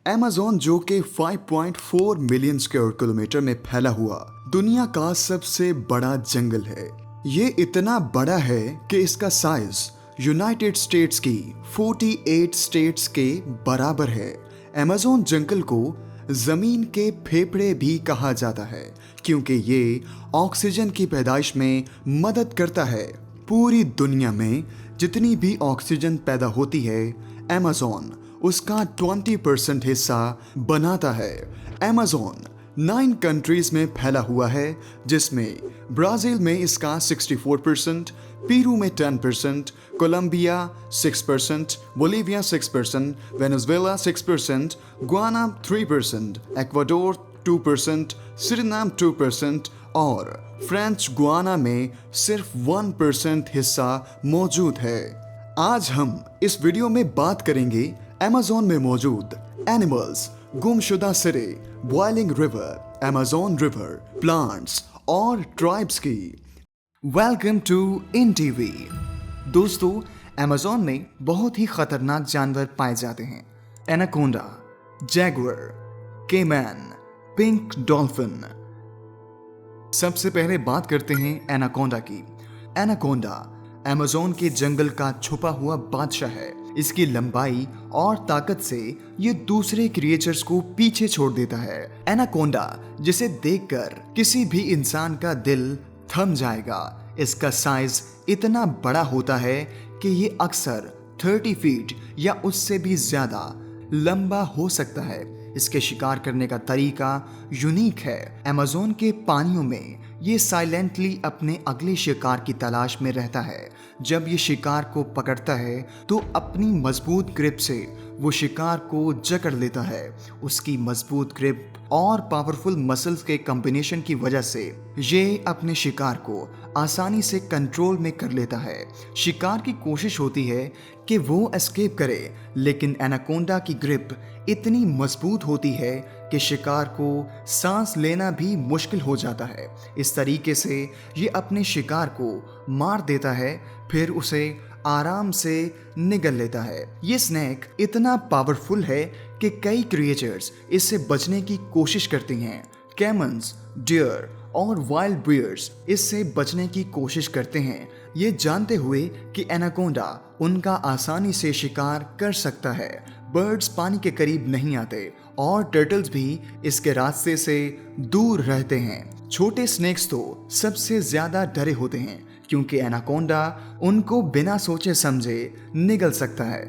Amazon जो कि 5.4 million square kilometre में फैला हुआ दुनिया का सबसे बड़ा जंगल है। ये इतना बड़ा है कि इसका साइज यूनाइटेड स्टेट्स की 48 स्टेट्स के बराबर है। अमेज़न जंगल को जमीन के फेफड़े भी कहा जाता है क्योंकि ये ऑक्सीजन की पैदाइश में मदद करता है। पूरी दुनिया में जितनी भी ऑक्सीजन पैदा होती है अमेज़न उसका 20% हिस्सा बनाता है। अमेज़न 9 कंट्रीज में फैला हुआ है जिसमें ब्राज़ील में इसका 64%, पेरू में 10%, Colombia 6%, Bolivia 6%, Venezuela 6%, Guyana 3%, Ecuador 2%, Suriname 2% और फ्रेंच गुयाना में सिर्फ 1% हिस्सा मौजूद है। आज हम इस वीडियो में बात करेंगे अमेज़न में मौजूद एनिमल्स, गुमशुदा सिरे, boiling river, Amazon river, plants और ट्राइब्स की। Welcome to In TV. दोस्तों, अमेज़न में बहुत ही खतरनाक जानवर पाए जाते हैं। Anaconda, jaguar, caiman, pink dolphin. सबसे पहले बात करते हैं एनाकोंडा की। एनाकोंडा अमेज़न के जंगल का छुपा हुआ बादशाह है। इसकी लंबाई और ताकत से ये दूसरे क्रिएचर्स को पीछे छोड़ देता है। एनाकोंडा जिसे देखकर किसी भी इंसान का दिल थम जाएगा। इसका साइज इतना बड़ा होता है कि ये अक्सर 30 फीट या उससे भी ज्यादा लंबा हो सकता है। इसके शिकार करने का तरीका यूनिक है। अमेज़न के पानियों में ये साइलेंटली अपने अगले शिकार की तलाश में रहता है। जब ये शिकार को पकड़ता है तो अपनी मजबूत ग्रिप से वो शिकार को जकड़ लेता है। उसकी मजबूत ग्रिप और पावरफुल मसल्स के कॉम्बिनेशन की वजह से ये अपने शिकार को आसानी से कंट्रोल में कर लेता है। शिकार की कोशिश होती है कि वो एस्केप करे, लेकिन एनाकोंडा की ग्रिप इतनी मजबूत होती है कि शिकार को सांस लेना भी मुश्किल हो जाता है। इस तरीके से ये अपने शिकार को मार देता है, फिर उसे आराम से निगल लेता है। ये स्नेक इतना पावरफुल है कि कई क्रिएचर्स इससे बचने की कोशिश करती हैं। कैमन्स, डियर और वाइल्ड बियर्स इससे बचने की कोशिश करते हैं, ये जानते हुए कि एनाकोंडा उनका आसानी से शिकार कर सकता है। बर्ड्स पानी के करीब नहीं आते और टर्टल्स भी इसके रास्ते से दूर रहते हैं। छोटे स्नेक्स तो सबसे ज्यादा डरे होते हैं क्योंकि एनाकोंडा उनको बिना सोचे समझे निगल सकता है।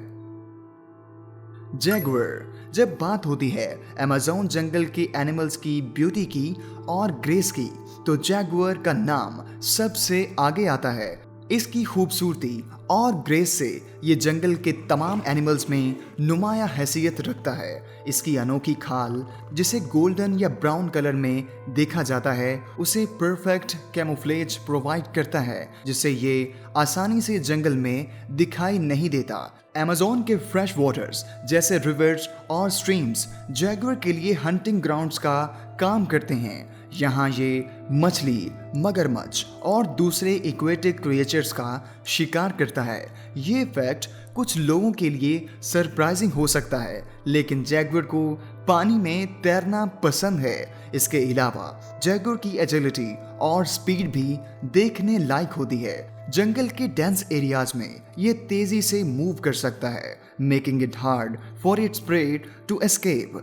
जैगुआर। जब बात होती है अमेज़न जंगल के एनिमल्स की ब्यूटी की और ग्रेस की, तो जैगुआर का नाम सबसे आगे आता है। इसकी खूबसूरती और ग्रेस से ये जंगल के तमाम एनिमल्स में नुमाया हैसियत रखता है। इसकी अनोखी खाल जिसे गोल्डन या ब्राउन कलर में देखा जाता है उसे परफेक्ट कैमोफ्लेज प्रोवाइड करता है, जिससे ये आसानी से जंगल में दिखाई नहीं देता। अमेज़न के फ्रेश वाटर्स जैसे रिवर्स और स्ट्रीम्स जैगुआर के लिए हंटिंग ग्राउंड्स का काम करते हैं। यहाँ ये मछली, मगरमच्छ और दूसरे एक्वेटिक क्रिएचर्स का शिकार करता है। ये फैक्ट कुछ लोगों के लिए सरप्राइजिंग हो सकता है, लेकिन जैगुआर को पानी में तैरना पसंद है। इसके अलावा जैगुआर की एजिलिटी और स्पीड भी देखने लायक होती है। जंगल के डेंस एरियाज में ये तेजी से मूव कर सकता है, making it hard for its prey to escape.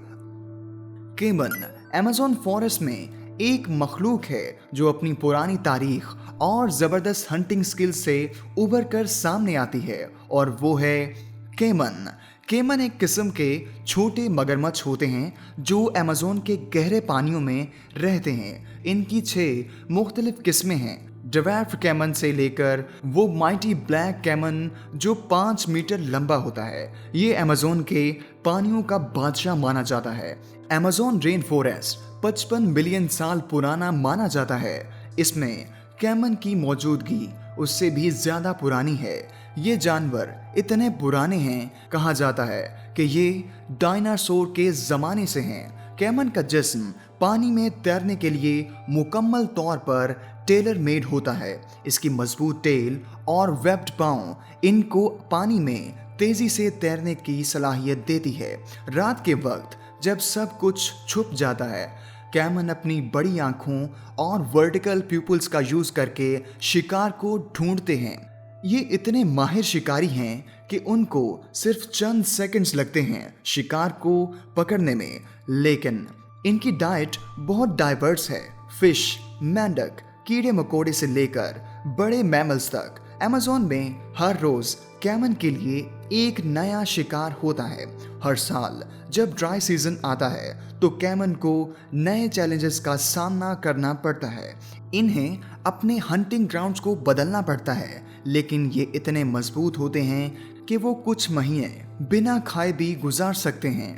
Caiman Amazon forest में एक मखलूक है जो अपनी पुरानी तारीख और जबरदस्त हंटिंग स्किल्स से उभर कर सामने आती है, और वो है केमन। केमन एक किस्म के छोटे मगरमच्छ होते हैं जो अमेज़न के गहरे पानियों में रहते हैं। इनकी 6 मुख्तलिफ किस्में हैं, ड्वार्फ कैमन से लेकर वो माइटी ब्लैक कैमन जो 5 मीटर लंबा होता है। ये अमेज़न के पानियों का बादशाह माना जाता है। अमेज़न रेन फॉरेस्ट 55 मिलियन साल पुराना माना जाता है। इसमें कैमन की मौजूदगी उससे भी ज्यादा पुरानी है। ये जानवर इतने पुराने हैं, कहा जाता है कि ये डायनासोर के जमाने से हैं। कैमन का जिस्म पानी में तैरने के लिए मुकम्मल तौर पर टेलर मेड होता है। इसकी मजबूत टेल और वेब्ड पांव इनको पानी में तेजी से तैरने की सलाहियत देती है। रात के वक्त जब सब कुछ छुप जाता है, कैमन अपनी बड़ी आंखों और वर्टिकल प्यूपल्स का यूज करके शिकार को ढूंढते हैं। ये इतने माहिर शिकारी हैं कि उनको सिर्फ चंद सेकंड्स लगते हैं शिकार को पकड़ने में, लेकिन इनकी डाइट बहुत डाइवर्स है। फिश, मेंढक, कीड़े मकोड़े से लेकर बड़े मैमल्स तक अमेज़न में हर रोज कैमन के लिए एक नया शिकार होता है। हर साल जब ड्राई सीजन आता है तो कैमन को नए चैलेंजेस का सामना करना पड़ता है। इन्हें अपने हंटिंग ग्राउंड्स को बदलना पड़ता है, लेकिन ये इतने मजबूत होते हैं कि वो कुछ महीने बिना खाए भी गुजार सकते हैं।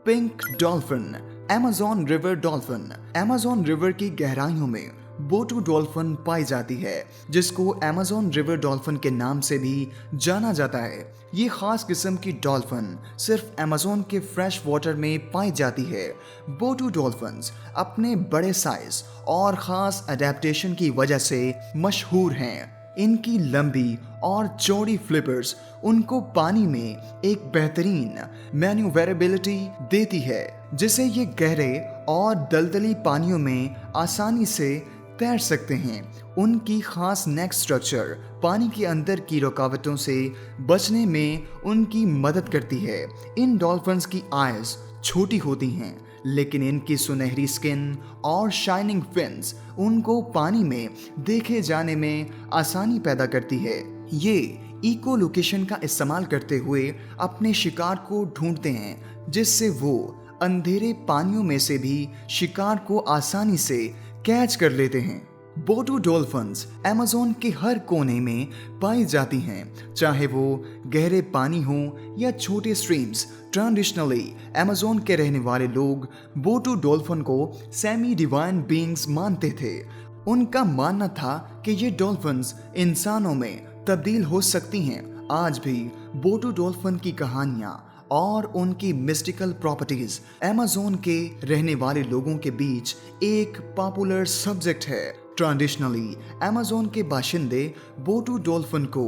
Pink dolphin, Amazon river dolphin. Amazon river की गहराइयों में बोटू डॉल्फिन पाई जाती है, जिसको अमेज़न रिवर डॉल्फिन के नाम से भी जाना जाता है। ये खास किस्म की डॉल्फिन सिर्फ अमेज़न के फ्रेश वाटर में पाई जाती है। बोटू डॉल्फिन्स अपने बड़े साइज और ख़ास अडेप्टेशन की वजह से मशहूर हैं। इनकी लंबी और चौड़ी फ्लिपर्स उनको पानी में एक बेहतरीन मैन्यूवरेबिलिटी देती है, जिससे ये गहरे और दलदली पानियों में आसानी से तैर सकते हैं। उनकी खास नेक स्ट्रक्चर पानी के अंदर की रुकावटों से बचने में उनकी मदद करती है। इन डॉल्फिन्स की आइज छोटी होती हैं, लेकिन इनकी सुनहरी स्किन और शाइनिंग फिन्स उनको पानी में देखे जाने में आसानी पैदा करती है। ये इको लोकेशन का इस्तेमाल करते हुए अपने शिकार को ढूंढते हैं, जिससे वो अंधेरे पानियों में से भी शिकार को आसानी से कैच कर लेते हैं। बोटू डॉल्फिन्स अमेज़न के हर कोने में पाई जाती हैं, चाहे वो गहरे पानी हो या छोटे स्ट्रीम्स। ट्रेडिशनली अमेज़न के रहने वाले लोग बोटू डॉल्फिन को सेमी डिवाइन बीइंग्स मानते थे। उनका मानना था कि ये डॉल्फिन्स इंसानों में तब्दील हो सकती हैं। आज भी बोटू डॉल्फिन की कहानियाँ और उनकी मिस्टिकल प्रॉपर्टीज अमेज़न के रहने वाले लोगों के बीच एक पॉपुलर सब्जेक्ट है। ट्रेडिशनली अमेज़न के बाशिंदे बोटू डॉल्फिन को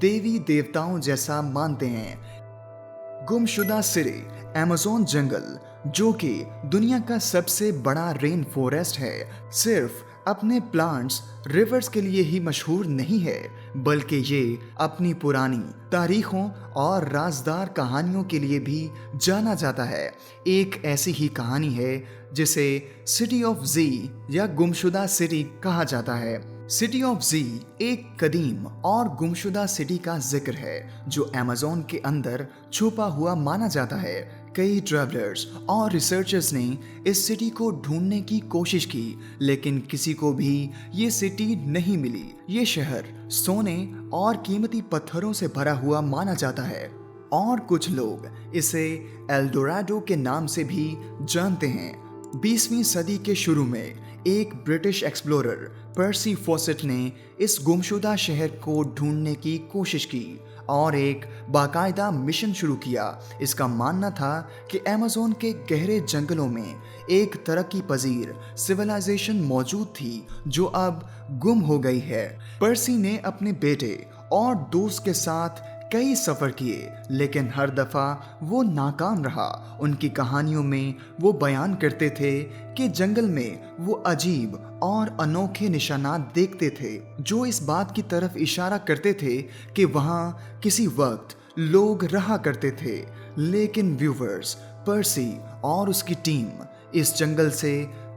देवी देवताओं जैसा मानते हैं। गुमशुदा सिटी, अमेज़न जंगल, जो कि दुनिया का सबसे बड़ा रेन फॉरेस्ट है, सिर्फ अपने प्लांट्स, रिवर्स के लिए ही मशहूर नहीं है, बल्कि ये अपनी पुरानी तारीखों और राजदार कहानियों के लिए भी जाना जाता है। एक ऐसी ही कहानी है जिसे सिटी ऑफ जी या गुमशुदा सिटी कहा जाता है। सिटी ऑफ जी एक कदीम और गुमशुदा सिटी का जिक्र है, जो अमेज़न के अंदर छुपा हुआ माना जाता है। कई ट्रैवलर्स और रिसर्चर्स ने इस सिटी को ढूंढने की कोशिश की, लेकिन किसी को भी ये सिटी नहीं मिली। ये शहर सोने और कीमती पत्थरों से भरा हुआ माना जाता है, और कुछ लोग इसे एल्डोराडो के नाम से भी जानते हैं। 20वीं सदी के शुरू में एक ब्रिटिश एक्सप्लोरर पर्सी फॉसेट ने इस गुमशुदा शहर को ढूंढने की कोशिश की और एक बाकायदा मिशन शुरू किया। इसका मानना था कि अमेज़न के गहरे जंगलों में एक तरक्की पजीर सिविलाइजेशन मौजूद थी, जो अब गुम हो गई है। पर्सी ने अपने बेटे और दोस्त के साथ कई सफ़र किए, लेकिन हर दफ़ा वो नाकाम रहा। उनकी कहानियों में वो बयान करते थे कि जंगल में वो अजीब और अनोखे निशानात देखते थे, जो इस बात की तरफ इशारा करते थे कि वहाँ किसी वक्त लोग रहा करते थे। लेकिन व्यूवर्स, पर्सी और उसकी टीम इस जंगल से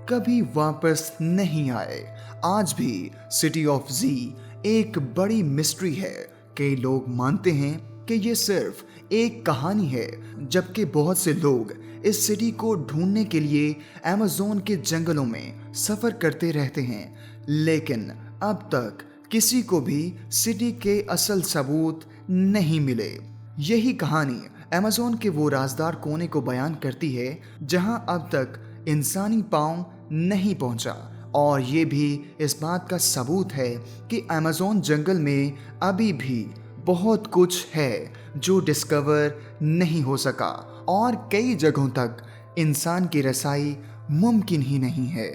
कभी वापस नहीं आए। आज भी सिटी ऑफ जी एक बड़ी मिस्ट्री है। कई लोग मानते हैं कि ये सिर्फ एक कहानी है, जबकि बहुत से लोग इस सिटी को ढूंढने के लिए अमेज़न के जंगलों में सफ़र करते रहते हैं, लेकिन अब तक किसी को भी सिटी के असल सबूत नहीं मिले। यही कहानी अमेज़न के वो राजदार कोने को बयान करती है जहां अब तक इंसानी पांव नहीं पहुंचा, और ये भी इस बात का सबूत है कि अमेज़न जंगल में अभी भी बहुत कुछ है जो डिस्कवर नहीं हो सका, और कई जगहों तक इंसान की रसाई मुमकिन ही नहीं है।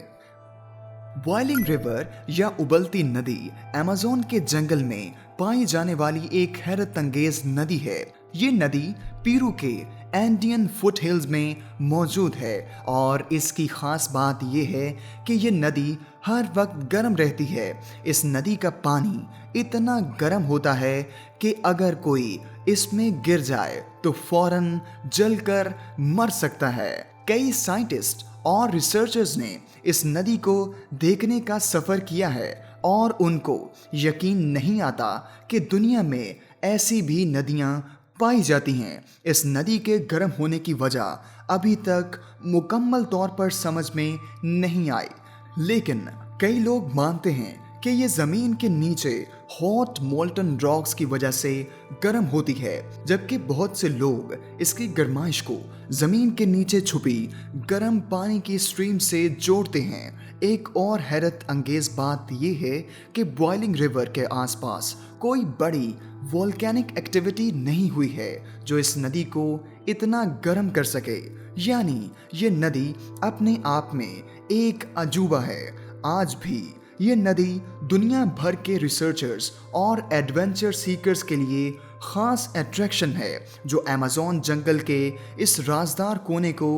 बॉइलिंग रिवर या उबलती नदी अमेज़न के जंगल में पाई जाने वाली एक हैरत अंगेज नदी है। ये नदी पेरू के एंडियन फुटहिल्स में मौजूद है और इसकी खास बात यह है कि ये नदी हर वक्त गर्म रहती है। इस नदी का पानी इतना गर्म होता है कि अगर कोई इसमें गिर जाए तो फौरन जलकर मर सकता है। कई साइंटिस्ट और रिसर्चर्स ने इस नदी को देखने का सफर किया है और उनको यकीन नहीं आता कि दुनिया में ऐसी भी नदियां पाई जाती हैं। इस नदी के गर्म होने की वजह अभी तक मुकम्मल तौर पर समझ में नहीं आई, लेकिन कई लोग मानते हैं कि ये ज़मीन के नीचे हॉट मोल्टन रॉक्स की वजह से गर्म होती है, जबकि बहुत से लोग इसकी गर्माइश को ज़मीन के नीचे छुपी गर्म पानी की स्ट्रीम से जोड़ते हैं। एक और हैरत अंगेज बात यह है कि बॉइलिंग रिवर के आसपास कोई बड़ी वोल्केनिक एक्टिविटी नहीं हुई है जो इस नदी को इतना गर्म कर सके। यानी ये नदी अपने आप में एक अजूबा है। आज भी ये नदी दुनिया भर के रिसर्चर्स और एडवेंचर सीकर्स के लिए खास अट्रैक्शन है जो अमेज़न जंगल के इस राजदार कोने को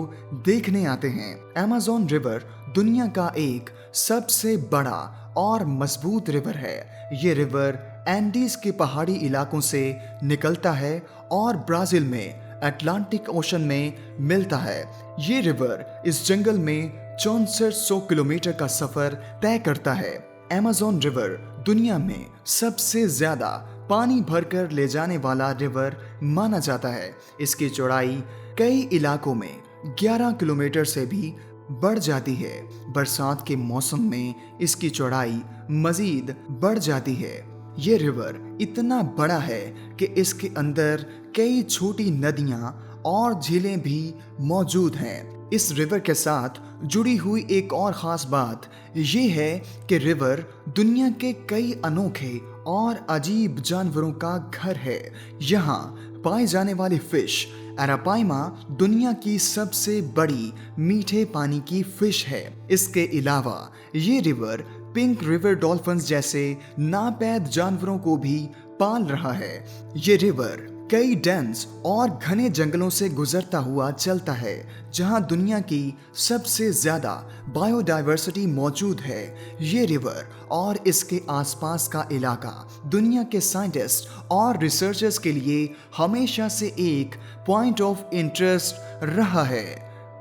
देखने आते हैं। अमेज़न रिवर दुनिया का एक सबसे बड़ा और मजबूत रिवर है। ये रिवर एंडीज के पहाड़ी इलाकों से निकलता है और ब्राज़ील में अटलांटिक ओशन में मिलता है। ये रिवर इस जंगल में 6400 किलोमीटर का सफर तय करता है। अमेज़न रिवर दुनिया में सबसे ज्यादा पानी भरकर ले जाने वाला रिवर माना जाता है। इसकी चौड़ाई कई इलाकों में 11 किलोमीटर से भी बढ़ जाती है। बरसात के मौसम में इसकी चौड़ाई मजीद बढ़ जाती है। ये रिवर इतना बड़ा है कि इसके अंदर कई छोटी नदियां और झीलें भी मौजूद हैं। इस रिवर के साथ जुड़ी हुई एक और ख़ास बात ये है कि रिवर दुनिया के कई अनोखे और अजीब जानवरों का घर है। यहाँ पाए जाने वाली फिश अरापाइमा दुनिया की सबसे बड़ी मीठे पानी की फिश है। इसके अलावा ये रिवर पिंक रिवर डॉल्फिन्स जैसे नापैद जानवरों को भी पाल रहा है। ये रिवर कई डेंस और घने जंगलों से गुजरता हुआ चलता है जहां दुनिया की सबसे ज्यादा बायोडायवर्सिटी मौजूद है। ये रिवर और इसके आसपास का इलाका दुनिया के साइंटिस्ट और रिसर्चर्स के लिए हमेशा से एक पॉइंट ऑफ इंटरेस्ट रहा है।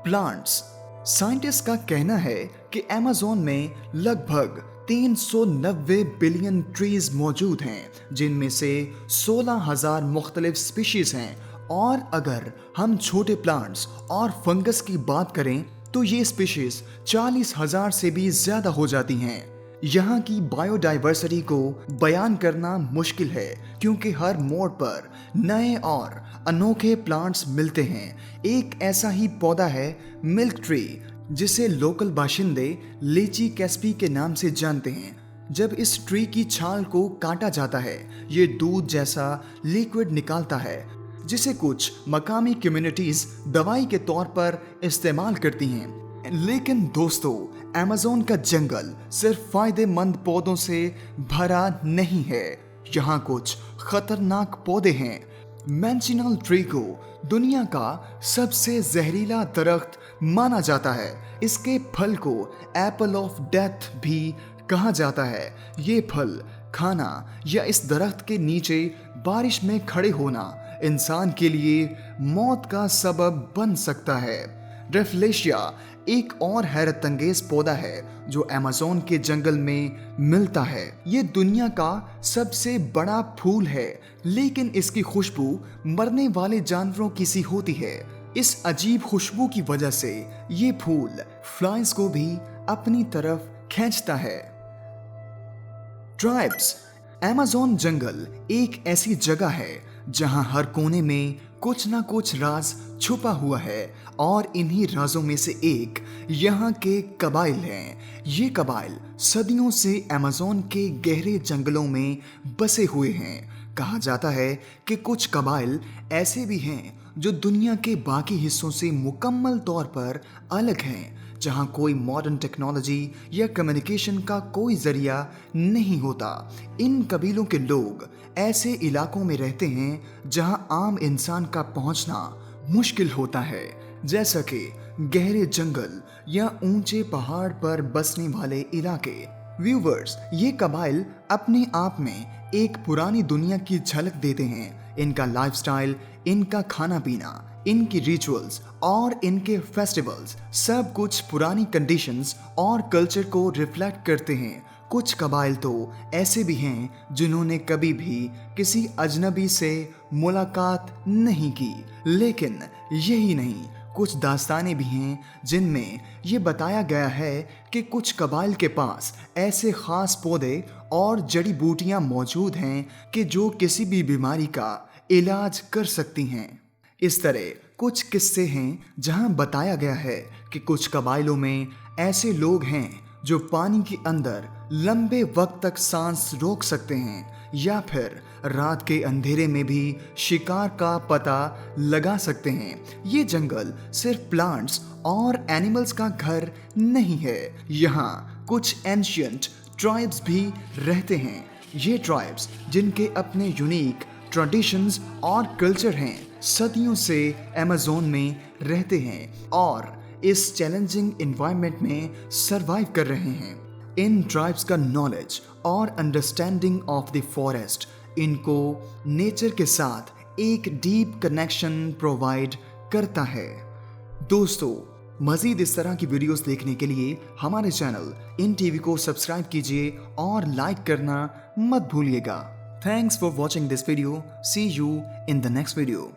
प्लांट्स। साइंटिस्ट का कहना है कि अमेज़न में लगभग 390 बिलियन ट्रीज मौजूद हैं, जिनमें से 16,000 मुख्तलिफ स्पीशीज हैं। और अगर हम छोटे प्लांट्स और फंगस की बात करें तो ये स्पीशीज 40,000 से भी ज्यादा हो जाती हैं। यहाँ की बायोडायवर्सिटी को बयान करना मुश्किल है क्योंकि हर मोड़ पर नए और अनोखे प्लांट्स मिलते हैं। एक ऐसा ही पौधा है मिल्क ट्री, जिसे लोकल बाशिंदे लीची कैस्पी के नाम से जानते हैं। जब इस ट्री की छाल को काटा जाता है ये दूध जैसा लिक्विड निकालता है जिसे कुछ मकामी कम्युनिटीज दवाई के तौर पर इस्तेमाल करती हैं। लेकिन दोस्तों, अमेज़न का जंगल सिर्फ फायदेमंद पौधों से भरा नहीं है। यहाँ कुछ खतरनाक पौधे हैं। मैंचिनल ट्री को दुनिया का सबसे जहरीला दरख्त माना जाता है। इसके फल को एप्पल ऑफ डेथ भी कहा जाता है। ये फल खाना या इस दरख्त के नीचे बारिश में खड़े होना इंसान के लिए मौत का सबब बन सकता है। रेफलेशिया एक और हैरत अंगेज पौधा है जो अमेज़न के जंगल में मिलता है। ये दुनिया का सबसे बड़ा फूल है, लेकिन इसकी खुशबू मरने वाले जानवरों की सी होती है। इस अजीब खुशबू की वजह से ये फूल फ्लाइज को भी अपनी तरफ खींचता है। ट्राइब्स। अमेज़न जंगल एक ऐसी जगह है जहां हर कोने में कुछ ना कुछ राज छुपा हुआ है और इन्हीं राजों में से एक यहाँ के कबाइल हैं। ये कबाइल सदियों से अमेज़न के गहरे जंगलों में बसे हुए हैं। कहा जाता है कि कुछ कबाइल ऐसे भी हैं जो दुनिया के बाकी हिस्सों से मुकम्मल तौर पर अलग हैं, जहां कोई मॉडर्न टेक्नोलॉजी या कम्युनिकेशन का कोई जरिया नहीं होता। इन कबीलों के लोग ऐसे इलाकों में रहते हैं जहां आम इंसान का पहुंचना मुश्किल होता है, जैसा कि गहरे जंगल या ऊंचे पहाड़ पर बसने वाले इलाके। व्यूवर्स, ये कबाइल अपने आप में एक पुरानी दुनिया की झलक देते हैं। इनका लाइफस्टाइल, इनका खाना पीना, इनकी रिचुअल्स और इनके फेस्टिवल्स सब कुछ पुरानी कंडीशंस और कल्चर को रिफ्लेक्ट करते हैं। कुछ कबाइल तो ऐसे भी हैं जिन्होंने कभी भी किसी अजनबी से मुलाकात नहीं की। लेकिन यही नहीं, कुछ दास्तानें भी हैं जिनमें ये बताया गया है कि कुछ कबाइल के पास ऐसे खास पौधे और जड़ी बूटियां मौजूद हैं कि जो किसी भी बीमारी का इलाज कर सकती हैं। इस तरह कुछ किस्से हैं जहां बताया गया है कि कुछ कबाइलों में ऐसे लोग हैं जो पानी के अंदर लंबे वक्त तक सांस रोक सकते हैं या फिर रात के अंधेरे में भी शिकार का पता लगा सकते हैं। ये जंगल सिर्फ प्लांट्स और एनिमल्स का घर नहीं है, यहाँ कुछ एंशियंट ट्राइब्स भी रहते हैं। ये ट्राइब्स जिनके अपने यूनिक ट्रेडिशंस और कल्चर हैं, सदियों से अमेज़न में रहते हैं और इस चैलेंजिंग एनवायरनमेंट में सरवाइव कर रहे हैं। इन ट्राइब्स का नॉलेज और अंडरस्टैंडिंग ऑफ द फॉरेस्ट इनको नेचर के साथ एक डीप कनेक्शन प्रोवाइड करता है। दोस्तों, मज़ीद इस तरह की वीडियोस देखने के लिए हमारे चैनल इन टीवी को सब्सक्राइब कीजिए और लाइक करना मत भूलिएगा। Thanks for watching this video. See you in the next video.